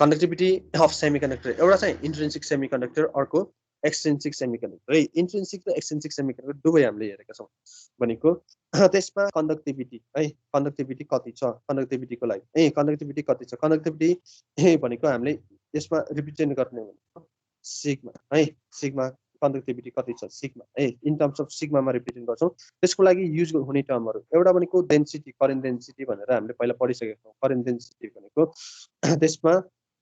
conductivity of सेमिकन्डक्टर एउटा चाहिँ intrinsic सेमिकन्डक्टर अर्को एक्सट्रिन्सिक सेमिकन्डक्टर है इन्ट्रिन्सिक र एक्सट्रिन्सिक सेमिकन्डक्टर दुवै हामीले हेरेका छौँ भनेको त्यसमा कन्डक्टिभिटी है कन्डक्टिभिटी कति छ कन्डक्टिभिटीको लागि कन्डक्टिभिटी कति छ कन्डक्टिभिटी भनेको हामीले यसमा रिप्रेजेन्ट गर्ने भनेको सिग्मा है सिग्मा कन्डक्टिभिटी कति छ सिग्मा है इन टर्म्स अफ सिग्मामा रिप्रेजेन्ट गर्छौँ त्यसको लागि युज हुने टर्महरू एउटा भनेको डेन्सिटी करेन्ट डेन्सिटी भनेर हामीले पहिला पढिसकेका छौँ करेन्ट डेन्सिटी भनेको त्यसमा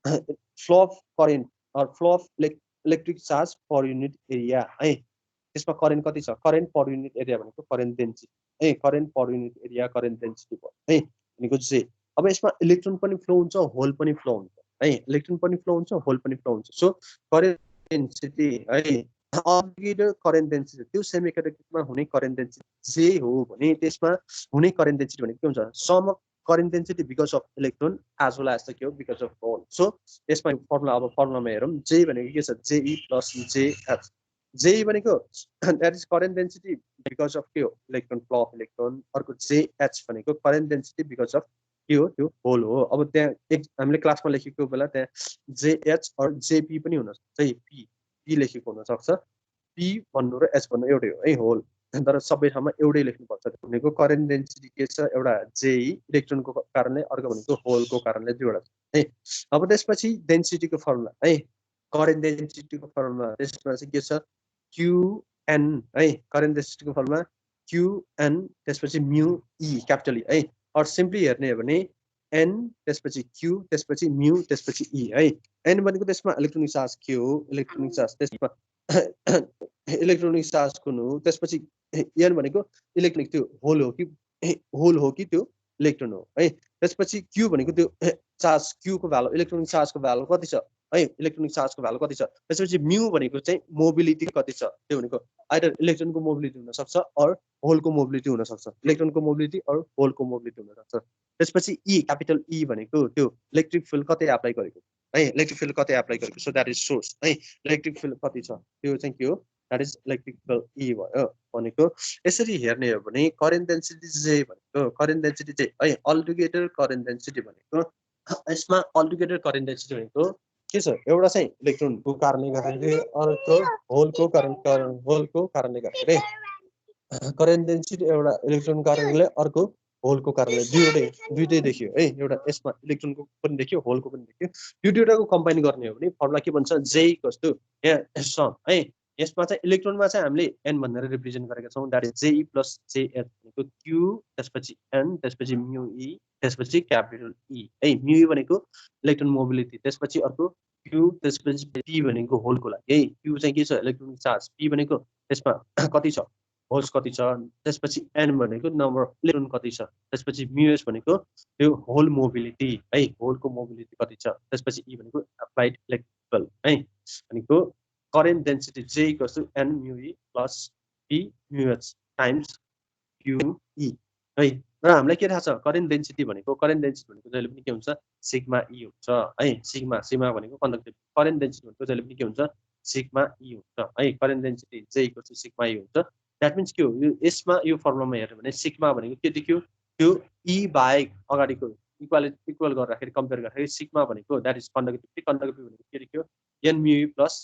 flow of current or flow of electric charge per unit area है त्यसमा करेन्ट कति छ करेन्ट पर युनिट एरिया भनेको करेन्ट डेन्सिटी है current per unit area current density है भनेको जे अब यसमा इलेक्ट्रोन पनि फ्लो हुन्छ होल पनि फ्लो हुन्छ है इलेक्ट्रोन पनि फ्लो हुन्छ होल पनि फ्लो हुन्छ सो करेन्ट डेन्सिटी है अल्टरनेटर करेन्ट डेन्सिटी त्यो सेमिकन्डक्टरमा हुने करेन्ट डेन्सिटी जे हो भने त्यसमा हुने करेन्ट डेन्सिटी भनेको के हुन्छ sum of current density because of electron as well as the के हो बिकज अफ होल सो यसमा फर्मुला अब फर्मुलामा हेरौँ जे भनेको के छ जेई प्लस जेएच जेई भनेको that is current density because of के हो इलेक्ट्रोन फ्लो अफ इलेक्ट्रोन अर्को जेएच भनेको करेन्ट डेन्सिटी बिकज अफ के हो त्यो होल हो अब त्यहाँ हामीले क्लासमा लेखेको बेला त्यहाँ जेएच अर जेपी पनि हुनसक्छ है पी लेखेको हुनसक्छ पी भन्नु र एच भन्नु एउटै हो है होल तर सबै ठाउँमा एउटै लेख्नुपर्छ भनेको करेन्ट डेन्सिटी के छ एउटा जेई इलेक्ट्रोनको कारणले अर्को भनेको होलको कारणले दुईवटा छ है अब त्यसपछि डेन्सिटीको फर्मुला है करेन्ट डेन्सिटीको फर्मुला त्यसमा चाहिँ के छ क्युएन है करेन्ट डेन्सिटीको फर्मुला क्युएन त्यसपछि म्यु ई क्यापिटल ई है अर सिम्पली हेर्ने हो भने एन त्यसपछि क्यू त्यसपछि म्यु त्यसपछि ई है एन भनेको त्यसमा इलेक्ट्रोनिक चार्ज के हो इलेक्ट्रोनिक चार्ज त्यसमा इलेक्ट्रोनिक चार्ज कुन हो त्यसपछि एन भनेको इलेक्ट्रोनिक त्यो होल हो कि त्यो इलेक्ट्रोन हो है त्यसपछि क्यू भनेको त्यो चार्ज क्यूको भ्यालु इलेक्ट्रोनिक चार्जको भ्यालु कति छ है इलेक्ट्रोनिक चार्जको भ्यालु कति छ त्यसपछि म्यु भनेको चाहिँ मोबिलिटी कति छ त्यो भनेको आइदर इलेक्ट्रोनको मोबिलिटी हुन सक्छ अर होलको मोबिलिटी हुन सक्छ इलेक्ट्रोनको मोबिलिटी अर होलको मोबिलिटी हुन सक्छ त्यसपछि ई क्यापिटल ई भनेको त्यो इलेक्ट्रिक फिल्ड कतै एप्लाई गरेको है इलेक्ट्रिक फिल्ड कतै एप्लाई गरेको सो द्याट इज सोर्स है इलेक्ट्रिक फिल्ड कति छ त्यो चाहिँ के हो द्याट इज इलेक्ट्रिक फिल्ड ई भयो भनेको यसरी हेर्ने हो भने करेन्ट डेन्सिटी जे भनेको करेन्ट डेन्सिटी चाहिँ है अल्टुगेदर करेन्ट डेन्सिटी भनेको यसमा अल्टुगेदर करेन्ट डेन्सिटी भनेको के छ एउटा चाहिँ इलेक्ट्रोनको कारणले गर्दाखेरि अर्को होलको कारणले गर्दाखेरि करेन्ट डेन्सिटी एउटा इलेक्ट्रोनको कारणले अर्को होलको कारणले दुईटै देखियो है एउटा यसमा इलेक्ट्रोनको पनि देखियो होलको पनि देखियो यो दुईटाको कम्बाइन गर्ने हो भने फर्मुला के भन्छ जे कस्तो यहाँ सम है यसमा चाहिँ इलेक्ट्रोनमा चाहिँ हामीले एन भनेर रिप्रेजेन्ट गरेका छौँ that is JE plus JH भनेको क्यू त्यसपछि एन त्यसपछि म्यु ई त्यसपछि क्यापिटल ई है म्यु ई भनेको इलेक्ट्रोन मोबिलिटी त्यसपछि अर्को क्यू त्यसपछि पी भनेको होलको लागि है क्यू चाहिँ के छ इलेक्ट्रोनिक चार्ज पी भनेको त्यसमा कति छ होल्स कति छ त्यसपछि एन भनेको नम्बर अफ इलेक्ट्रोन कति छ त्यसपछि म्युएस भनेको त्यो होल मोबिलिटी है होलको मोबिलिटी कति छ त्यसपछि ई भनेको एप्लाइड इलेक्ट्रिकल है भनेको current density J equals to N mu E plus P mu H times Q E है र हामीलाई के थाहा छ करेन्ट डेन्सिटी भनेको जहिले पनि के हुन्छ सिग्मा ई हुन्छ है सिग्मा भनेको कन्डक्टिभिटी करेन्ट डेन्सिटी भनेको जहिले पनि के हुन्छ सिग्मा ई हुन्छ है current density J equals to sigma ई हुन्छ द्याट मिन्स के हो यसमा यो फर्मुलामा हेर्यो भने सिग्मा भनेको के देखियो त्यो ई बाहेक अगाडिको इक्वल गर्दाखेरि कम्पेयर गर्दाखेरि सिग्मा भनेको द्याट इज कन्डक्टिभिटी भनेको के देखियो एन म्यु प्लस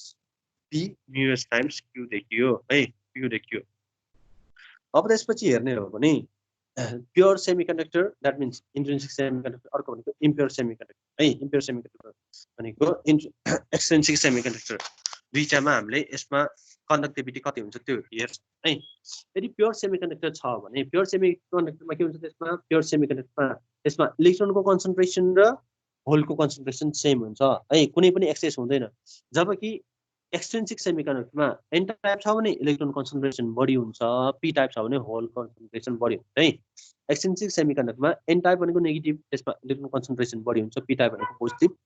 पी म्युएस टाइम्स क्यू देखियो है क्यू देखियो अब त्यसपछि हेर्ने हो भने प्योर सेमिकन्डक्टर द्याट मिन्स इन्ट्रिन्सिक सेमिकन्डक्टर अर्को भनेको इम्प्योर सेमिकन्डक्टर है इम्प्योर सेमिकन्डक्टर भनेको एक्सट्रिन्सिक सेमिकन्डक्टर दुईटामा हामीले यसमा कन्डक्टिभिटी कति हुन्छ त्यो हेर्छ है यदि प्योर सेमिकन्डक्टर छ भने प्योर सेमिकन्डक्टरमा के हुन्छ त्यसमा प्योर सेमिकन्डक्टरमा त्यसमा इलेक्ट्रोनको कन्सन्ट्रेसन र होलको कन्सन्ट्रेसन सेम हुन्छ है कुनै पनि एक्सेस हुँदैन जबकि एक्सट्रिन्सिक सेमिकन्डक्टरमा एन टाइप छ भने इलेक्ट्रोन कन्सन्ट्रेसन बढी हुन्छ पी टाइप छ भने होल कन्सन्ट्रेसन बढी हुन्छ है एक्सट्रिन्सिक सेमिकन्डक्टरमा एन टाइप भनेको नेगेटिभ त्यसमा इलेक्ट्रोन कन्सन्ट्रेसन बढी हुन्छ पी टाइप भनेको पोजिटिभ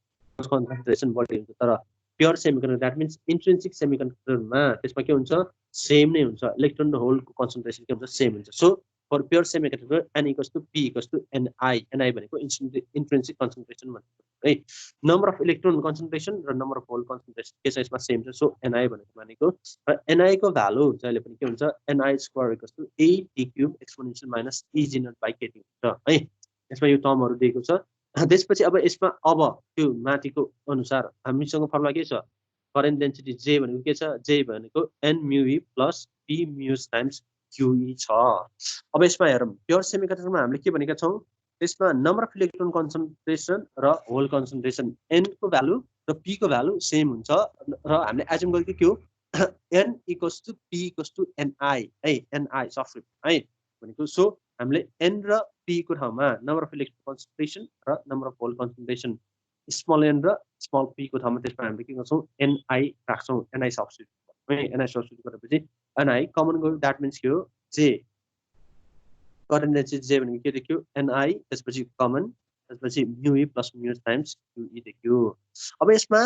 कन्सन्ट्रेसन बढी हुन्छ तर प्योर सेमिकन्डक्टर द्याट मिन्स इन्ट्रिन्सिक सेमिकन्डक्टरमा त्यसमा के हुन्छ सेम नै हुन्छ इलेक्ट्रोन र होलको कन्सन्ट्रेसन के हुन्छ सेम हुन्छ so for pure semiconductor N equals to P equals to NI भनेको इन्ट्रिन्सिक कन्सन्ट्रेसन भनेको है नम्बर अफ इलेक्ट्रोन कन्सन्ट्रेसन र नम्बर अफ होल कन्सन्ट्रेसन के छ यसमा सेम छ सो एनआई भनेको र एनआई को भ्यालु जहिले पनि के हुन्छ NI square equals to A T cube exponential minus E G naught by KT हुन्छ है यसमा यो टर्महरु दिएको छ त्यसपछि अब यसमा अब त्यो माथिको अनुसार हामीसँग फर्मुला के छ करेन्ट डेन्सिटी J भनेको के छ J भनेको N mu E plus P mu times QE छ अब यसमा हेरौँ प्योर सेमिकन्डक्टरमा हामीले के भनेका छौं त्यसमा नम्बर अफ इलेक्ट्रोन कन्सन्ट्रेसन र होल कन्सन्ट्रेसन N को भ्यालु र P को भ्यालु सेम हुन्छ र हामीले एज्युम गरेको के हो N equals to P equals to Ni है Ni सबस्क्रिप्ट है भनेको सो हामीले N र P को ठाउँमा नम्बर अफ इलेक्ट्रोन कन्सन्ट्रेसन र number of hole concentration small n र स्मल p को ठाउँमा त्यसमा हामीले के गर्छौं Ni राख्छौं Ni सब्स्टिट्युट है Ni सब्स्टिट्युट गरेपछि Ni कमन गयो दैट मिन्स के हो J करेन्ट डेन्सिटी J भनेको के देखियो Ni त्यसपछि कमन त्यसपछि mu E plus mu times QE देखियो अब यसमा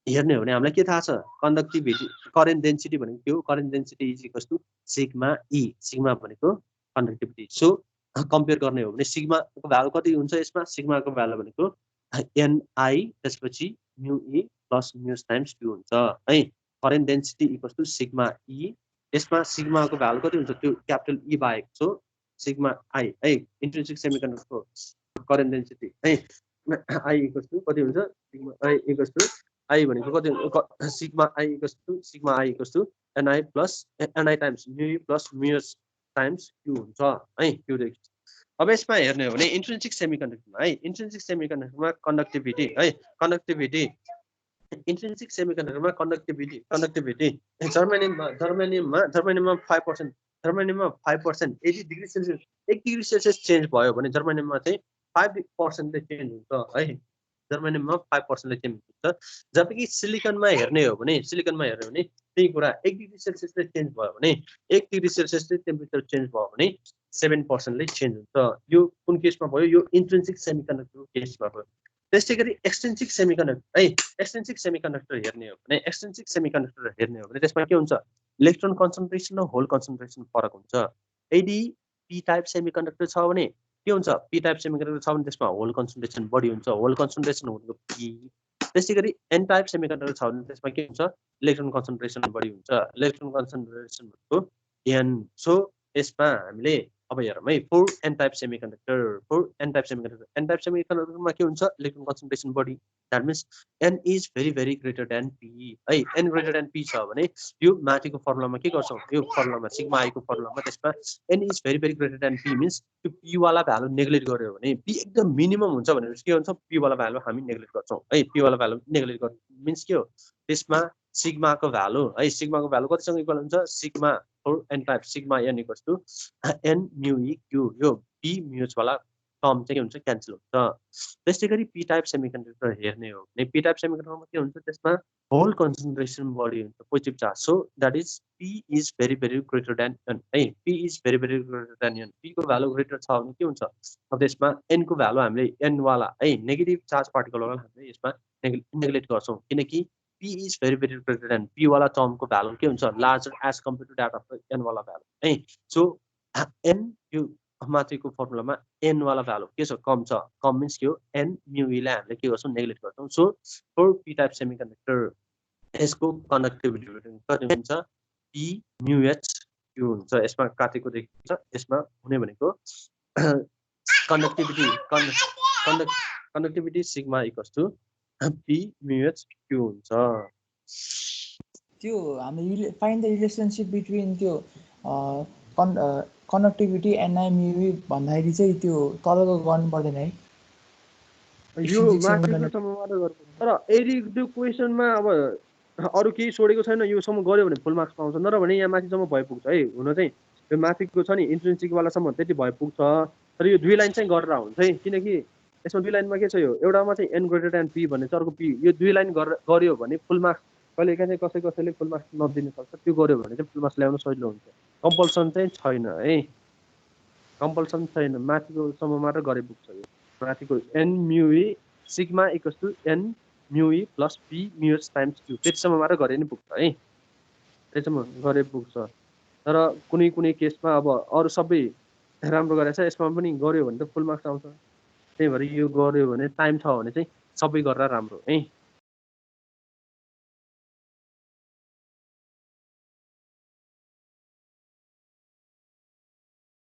हेर्ने हो भने हामीलाई के थाहा छ कन्डक्टिभिटी करेन्ट डेन्सिटी भनेको के हो current density is equals to sigma E sigma भनेको कन्डक्टिभिटी सो कम्पेयर गर्ने हो भने सिग्मा को भ्यालु कति हुन्छ यसमा सिग्मा को भ्यालु भनेको Ni त्यसपछि mu E plus mu times Q हुन्छ है current density equals to sigma E यसमा सिग्मा को भ्यालु कति हुन्छ त्यो क्यापिटल E बाहेक सो सिग्मा I है इन्ट्रिन्सिक सेमिकन्डक्टरको करेन्ट डेन्सिटी है I इक्वल्स टु कति हुन्छ sigma I equals to I भनेको कति sigma I equals to Ni plus Ni times mu E plus mu times Q हुन्छ है Q देखिन्छ अब यसमा हेर्ने हो भने इन्ट्रिन्सिक सेमिकन्डक्टरमा है इन्ट्रिन्सिक सेमिकन्डक्टरमा कन्डक्टिभिटी है कन्डक्टिभिटी इन्ट्रिन्सिक सेमिकन्डक्टरमा कन्डक्टिभिटी जर्मेनियममा 5% जर्मेनियममा 5% 80 degree Celsius 1 degree Celsius change भयो भने जर्मेनियममा चाहिँ 5% ले चेन्ज हुन्छ है जर्मेनियममा 5% ले चेन्ज हुन्छ जबकि सिलिकनमा हेर्ने हो भने त्यही कुरा 1 डिग्री सेल्सियसले चेन्ज भयो भने 1 डिग्री सेल्सियसले टेम्परेचर चेन्ज भयो भने 7% ले चेन्ज हुन्छ यो कुन केसमा भयो यो इन्ट्रिन्सिक सेमिकन्डक्टरको केसमा भयो त्यसैगरी एक्सट्रिन्सिक सेमिकन्डक्टर है एक्सट्रिन्सिक सेमिकन्डक्टर हेर्ने हो भने त्यसमा के हुन्छ इलेक्ट्रोन कन्सन्ट्रेसन र होल कन्सन्ट्रेसन फरक हुन्छ यदि p टाइप सेमिकन्डक्टर छ भने के हुन्छ p टाइप सेमिकन्डक्टर छ भने त्यसमा होल कन्सन्ट्रेसन बढी हुन्छ होल कन्सन्ट्रेसन भनेको p त्यसैगरी n टाइप सेमिकन्डक्टर छ भने त्यसमा के हुन्छ इलेक्ट्रोन कन्सन्ट्रेसन बढी हुन्छ इलेक्ट्रोन कन्सन्ट्रेसन भनेको n सो यसमा हामीले अब हेरौँ है फोर n टाइप सेमिकन्डक्टरमा के हुन्छ इलेक्ट्रोन कन्सन्ट्रेसन बढी that means n is very greater than p है n ग्रेटर देन p छ भने यो माथिको फर्मुलामा के गर्छौं यो फर्मुलामा सिग्मा i को फर्मुलामा त्यसमा n is very greater than p means त्यो p वाला भ्यालु नेग्लेक्ट गर्यो भने p एकदम मिनिमम हुन्छ भनेपछि के हुन्छ p वाला भ्यालु हामी नेग्लेक्ट गर्छौं है p वाला भ्यालु नेग्लेक्ट गर्नु मिन्स के हो त्यसमा सिग्मा को भ्यालु है सिग्मा को भ्यालु कतिसँग इक्वल हुन्छ sigma for n type sigma n equals to n mu E Q यो p म्युज वाला टर्म चाहिँ के हुन्छ क्यान्सल हुन्छ त्यसैगरी p टाइप सेमिकन्डक्टर हेर्ने हो भने p टाइप सेमिकन्डक्टरमा के हुन्छ त्यसमा होल कन्सन्ट्रेसन बढी हुन्छ positive charge so that is p is very greater than n है p is very greater than n p को भ्यालु ग्रेटर छ भने के हुन्छ अब त्यसमा n को भ्यालु हामीले n वाला है नेगेटिभ चार्ज पार्टिकल वाला हामीले यसमा नेग्लेक्ट गर्छौं किनकि p is very greater than p वाला टर्म को भ्यालु के हुन्छ larger as compare to that of n वाला भ्यालु है सो n यो माथिको फर्मुलामा n वाला भ्यालु के छ कम मिन्स के हो n mu e लाई हामीले के गर्छौं नेग्लेक्ट गर्छौं सो फर p टाइप सेमिकन्डक्टर यसको कन्डक्टिभिटी कति हुन्छ p mu h q हुन्छ यसमा काटेको देखिन्छ यसमा हुने भनेको conductivity sigma equals to p mu h q हुन्छ त्यो हामीले फाइन्ड द रिलेसनशिप बिट्विन त्यो कन्डक्टिभिटी Ni mu e भन्दाखेरि चाहिँ त्यो तलको गर्नु पर्दैन है यो माथिको सम्मबाट गर्नु तर यदि त्यो क्वेशनमा अब अरु केही छोडेको छैन यो सम्म गर्यो भने फुल मार्क्स पाउँछ नत्र भने यहाँ माथि सम्म भइपुग्छ है हुन चाहिँ यो माथिको छ नि इन्ट्रिन्सिक वाला सम्म त्यति भइपुग्छ तर यो दुई लाइन चाहिँ गरेर हुन्छ है किनकि यसमा दुई लाइनमा के छ यो एउटामा चाहिँ n ग्रेटर देन p भन्ने छ अर्को p यो दुई लाइन गर्यो भने फुल मार्क्स कहिलेकाहीँ चाहिँ कसैले फुल मार्क्स नदिन सक्छ त्यो गर्यो भने चाहिँ फुल मार्क्स ल्याउन सजिलो हुन्छ कम्पल्सन चाहिँ छैन है कम्पल्सन छैन माथिको सम्मबाट गरे पुग्छ यो माथिको n mu e sigma equals to n mu e plus p mu h times q त्यतिसम्मबाट गरे नि पुग्छ है त्यसैमा गरे पुग्छ तर कुनै केसमा अब अरु सबै राम्रो गरेछ यसमा पनि गर्यो भने त फुल मार्क्स आउँछ त्यही भएर यो गर्यो भने टाइम छ भने चाहिँ सबै गरेर राम्रो है